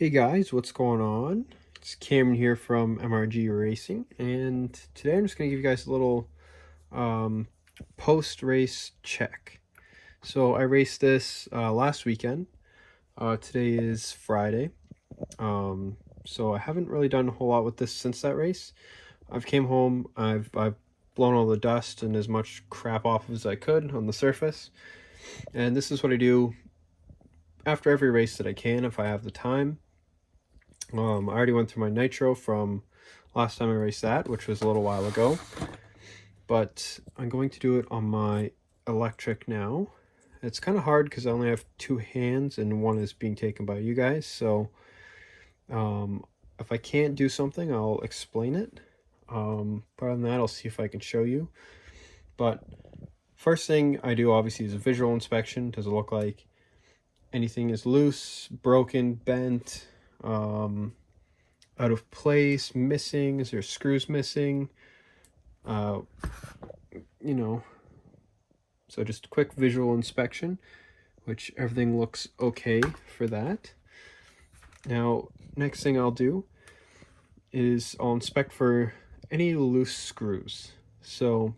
Hey guys, what's going on? It's Cameron here from MRG Racing, and today I'm just going to give you guys a little post-race check. So I raced this last weekend. Today is Friday, so I haven't really done a whole lot with this since that race. I've came home, I've blown all the dust and as much crap off as I could on the surface, and this is what I do after every race that I can if I have the time. I already went through my nitro from last time I raced that, which was a little while ago. But I'm going to do it on my electric now. It's kind of hard because I only have two hands and one is being taken by you guys. So if I can't do something, I'll explain it. But other than that, I'll see if I can show you. But first thing I do obviously is a visual inspection. Does it look like anything is loose, broken, bent, out of place, missing? Is there screws missing? You know, so just a quick visual inspection, which everything looks okay for that. Now, next thing I'll do is I'll inspect for any loose screws. So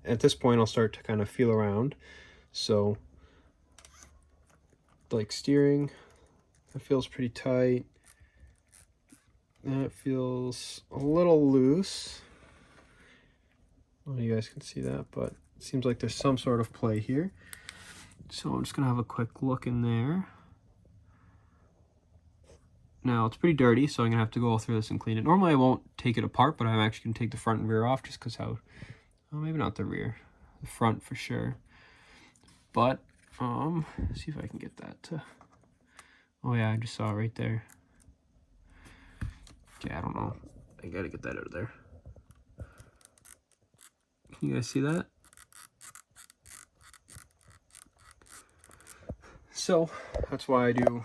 at this point, I'll start to kind of feel around. So like steering, that feels pretty tight. That feels a little loose. I don't know if you guys can see that, but it seems like there's some sort of play here. So I'm just gonna have a quick look in there. Now it's pretty dirty, so I'm gonna have to go through this and clean it. Normally I won't take it apart, but I'm actually gonna take the front and rear off just because how, well, maybe not the rear, the front for sure. But see if I can get that to, oh yeah, I just saw it right there. Okay, I don't know, I gotta get that out of there. Can you guys see that? So that's why I do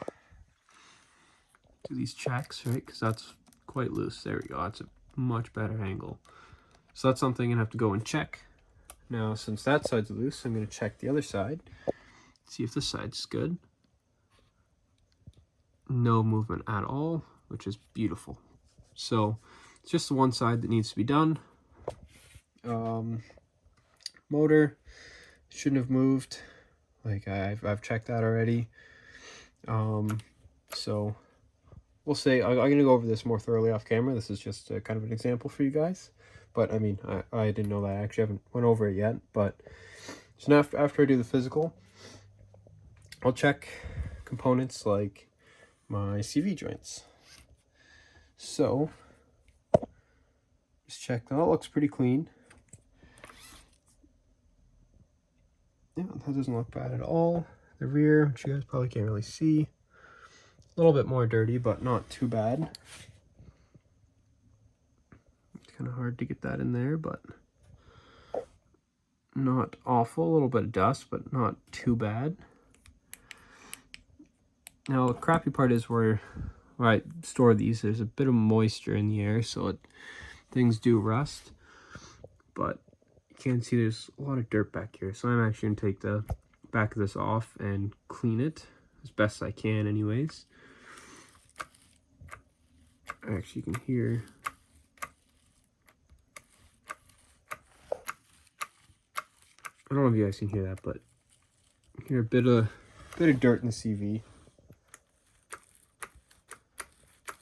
these checks, right? Because that's quite loose. There we go. That's a much better angle. So that's something I'm gonna have to go and check. Now, since that side's loose, I'm gonna check the other side. See if this side's good. No movement at all, which is beautiful. So it's just the one side that needs to be done. Motor shouldn't have moved. Like I've checked that already. So we'll say I'm gonna go over this more thoroughly off camera. This is just a, kind of an example for you guys. But I mean, I didn't know that. I actually haven't went over it yet. But so now after I do the physical, I'll check components like my CV joints. So just check. That looks pretty clean. Yeah, that doesn't look bad at all. The rear, which you guys probably can't really see, a little bit more dirty, but not too bad. It's kind of hard to get that in there, but not awful. A little bit of dust, but not too bad. Now, the crappy part is where I store these, there's a bit of moisture in the air, so things do rust. But you can see there's a lot of dirt back here, so I'm actually going to take the back of this off and clean it as best I can anyways. Actually, you can hear I don't know if you guys can hear that, but you hear a bit of dirt in the CV.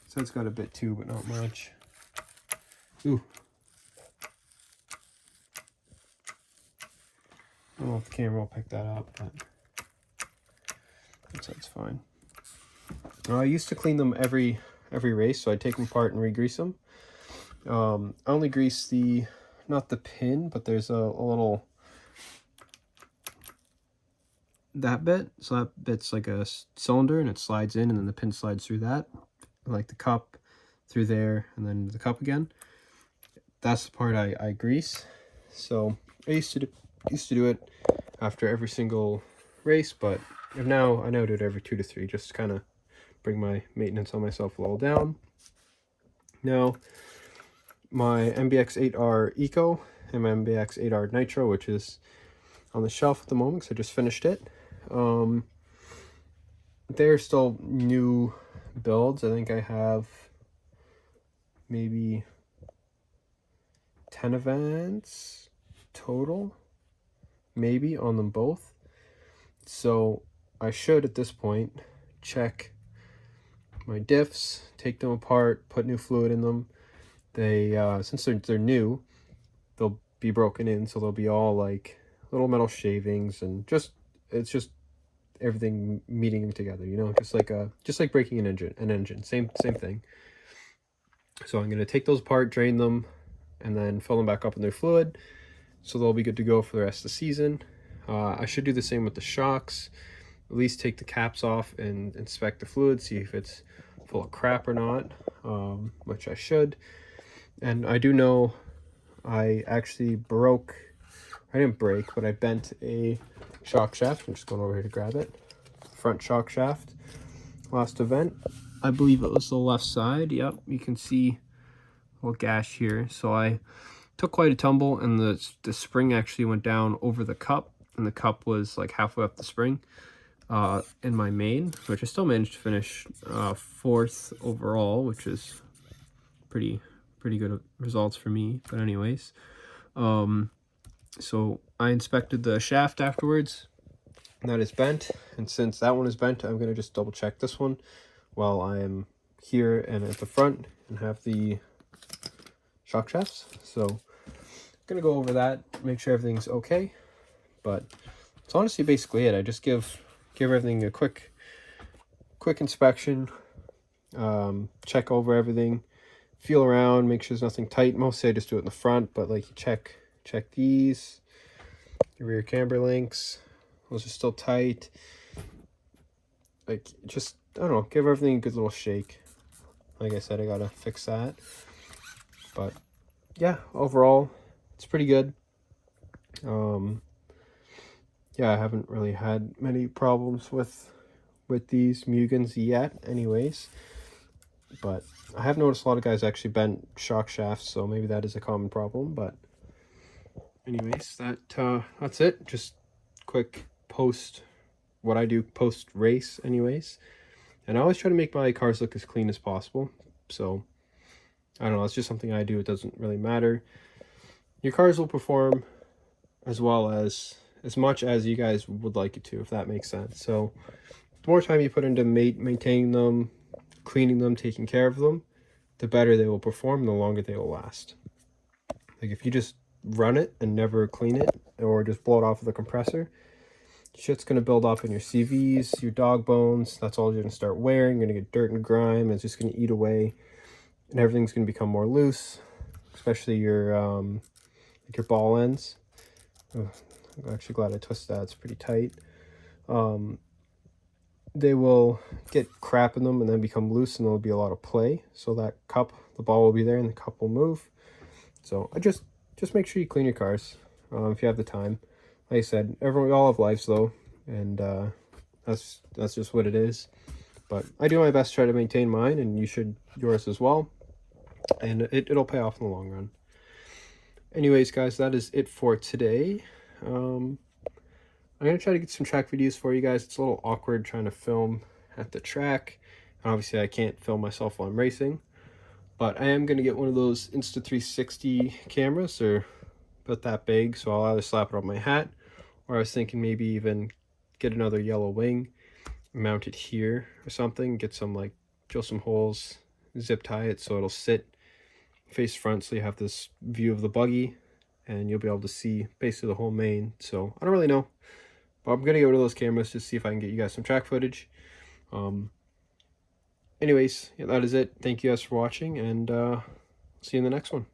So it's got a bit too, but not much. Ooh. I don't know if the camera will pick that up, but that's fine. I used to clean them every race, so I'd take them apart and re-grease them. I only grease not the pin, but there's a little, that bit. So that bit's like a cylinder and it slides in and then the pin slides through that. Like the cup through there and then the cup again. That's the part I grease. So I used to do it after every single race, but I now do it every 2 to 3, just to kind of bring my maintenance on myself a little down. Now, my MBX8R Eco and my MBX8R Nitro, which is on the shelf at the moment, so I just finished it. They're still new builds. I think I have maybe 10 events total, maybe, on them both. So I should, at this point, check my diffs, take them apart, put new fluid in them. They, since they're new, they'll be broken in, so they'll be all like little metal shavings, and it's just everything meeting together, you know, just like breaking an engine, same thing. So I'm going to take those apart, drain them, and then fill them back up with new fluid, so they'll be good to go for the rest of the season. I should do the same with the shocks. At least take the caps off and inspect the fluid, see if it's full of crap or not, which I should. And I do know I actually I didn't break, but I bent a shock shaft. I'm just going over here to grab it. Front shock shaft. Last event. I believe it was the left side. Yep, you can see a little gash here. So I took quite a tumble, and the spring actually went down over the cup, and the cup was like halfway up the spring in my main, which I still managed to finish 4th overall, which is pretty good results for me. But anyways, so I inspected the shaft afterwards. That is bent, and since that one is bent, I'm going to just double check this one while I am here and at the front and have the shock shafts. So I'm going to go over that, make sure everything's okay. But it's honestly basically it. I just give everything a quick inspection, check over everything, feel around, make sure there's nothing tight. Mostly I just do it in the front, but like you check these, your rear camber links, those are still tight. Like, just, I don't know, give everything a good little shake. Like I said, I gotta fix that. But yeah, overall, it's pretty good. Yeah, I haven't really had many problems with these Mugens yet anyways. But I have noticed a lot of guys actually bent shock shafts, so maybe that is a common problem. But anyways, that's it. Just quick what I do post race anyways. And I always try to make my cars look as clean as possible. So I don't know, it's just something I do. It doesn't really matter. Your cars will perform as much as you guys would like it to, if that makes sense. So the more time you put into maintaining them, cleaning them, taking care of them, the better they will perform, the longer they will last. Like if you just run it and never clean it, or just blow it off with a compressor, shit's going to build up in your CVs, your dog bones. That's all you're going to start wearing. You're going to get dirt and grime. It's just going to eat away, and everything's going to become more loose, especially your ball ends. Oh, I'm actually glad I twisted that. It's pretty tight. They will get crap in them and then become loose, and there'll be a lot of play. So that the ball will be there and the cup will move. So I just make sure you clean your cars if you have the time. Like I said, we all have lives though, and that's just what it is. But I do my best to try to maintain mine, and you should yours as well. And it'll pay off in the long run. Anyways, guys, that is it for today. I'm going to try to get some track videos for you guys. It's a little awkward trying to film at the track. Obviously, I can't film myself while I'm racing. But I am going to get one of those Insta360 cameras. They're about that big, so I'll either slap it on my hat, or I was thinking maybe even get another yellow wing, mount it here or something, get some, like, drill some holes, zip tie it so it'll sit face front, so you have this view of the buggy, and you'll be able to see basically the whole main. So I don't really know, but I'm gonna get one of those cameras to see if I can get you guys some track footage. Anyways, yeah, that is it. Thank you guys for watching, and see you in the next one.